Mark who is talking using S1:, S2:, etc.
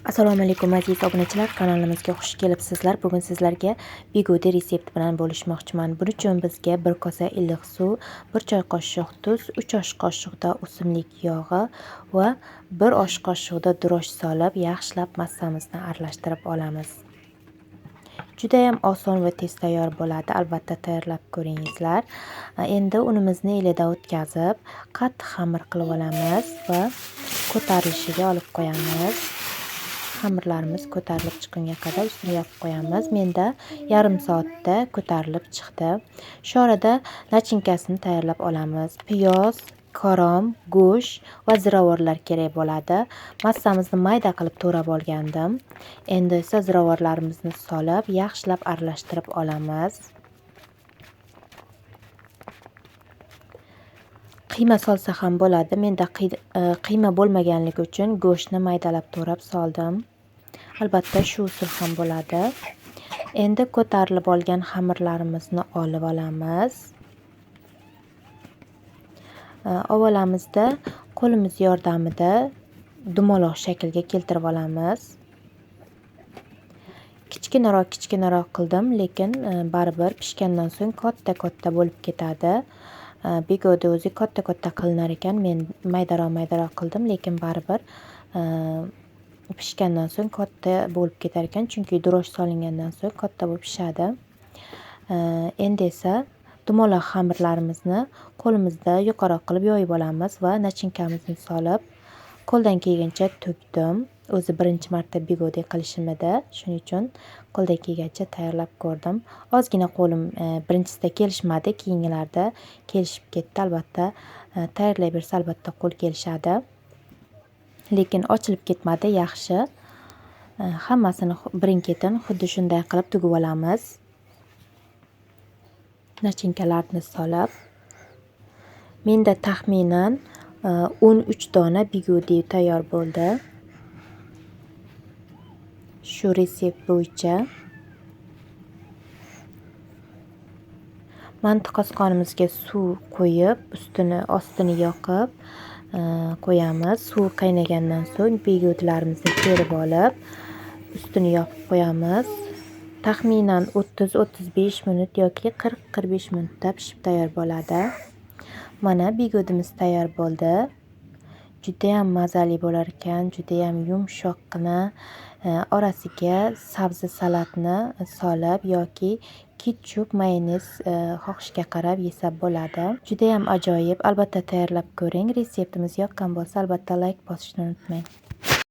S1: Assalomu alaykum aziz obunachilar, kanalimizga xush kelibsizlar. Bugun sizlarga bigudi resepti bilan bo'lishmoqchiman. Buning uchun bizga 1 kosa iliq suv, 1 choy qoshiq tuz, 3 osh qoshiqda o'simlik yog'i va 1 osh qoshiqda durosh solib, yaxshilab massamizni aralashtirib olamiz. Juda ham oson va tez tayyor bo'ladi. Albatta tayyorlab ko'ringizlar. Endi unimizni elidan o'tkazib, qattiq xamir qilib olamiz va ko'tarilishiga olib qo'yamiz. Xamirlarimiz ko'tarilib chiqqunga qadar ustiga yopib qo'yamiz. Menda yarim soatda ko'tarilib chiqdi. Shu orada nachinkasini tayyorlab olamiz. Piyoz, korom, go'sht va ziravorlar kerak bo'ladi. Massamizni mayda qilib to'rab olgandim. Endi esa ziravorlarimizni solib, yaxshilab aralashtirib olamiz. Qiyma solsa ham bo'ladi. Menda qiyma bo'lmaganligi uchun go'shtni maydalab to'rab soldim. Albatta shu usul ham bo'ladi. Endi ko'tarilib olgan xamirlarimizni olib olamiz. Avvalamizda qo'limiz yordamida dumaloq shaklga keltirib olamiz. Kichkinaroq qildim, lekin baribir pishgandan so'ng katta bo'lib ketadi. Bigudi o'zi katta qilinar ekan. Men maydaroq qildim, lekin baribir pishgandan so'ng katta bo'lib ketar ekan, chunki durosh solingandan so'ng katta bo'lib pishadi. Endi esa dumaloq xamirlarimizni qo'limizda yuqaroq qilib yoyib olamiz va nachinkamizni solib, qo'ldan kelgancha to'kdim. O'zi birinchi marta bigudi qilishim edi, shuning uchun qo'ldan kelgancha tayyorlab ko'rdim. Ozgina qo'lim birinchisida kelishmadi, keyingilarda kelishib ketdi. Albatta tayyorlayversa albatta qo'l kelishadi. Lekin ochilib ketmadi, yaxshi. Hammasini birin-ketin xuddi shunday qilib tugib olamiz. Nachinkalarni solib. Menda taxminan 13 dona bigudi tayyor bo'ldi. Shu resept bo'yicha. Manti qosqonimizga suv qo'yib, ostini yoqib qo'yamiz. Suv qaynagandan so'ng bigudilarimizni terib olib, ustini yopib qo'yamiz. Taxminan 30-35 minut yoki 40-45 minutda pishib tayyor bo'ladi. Mana bigudimiz tayyor bo'ldi. Juda ham mazali bo'lar ekan, juda ham yumshoqqina. Orasiga sabzi salatni solib yoki ketchup, mayonez xohishga qarab yesa bo'ladi. Juda ham ajoyib. Albatta tayyorlab ko'ring. Reseptimiz yoqqan bo'lsa, albatta like bosishni unutmang.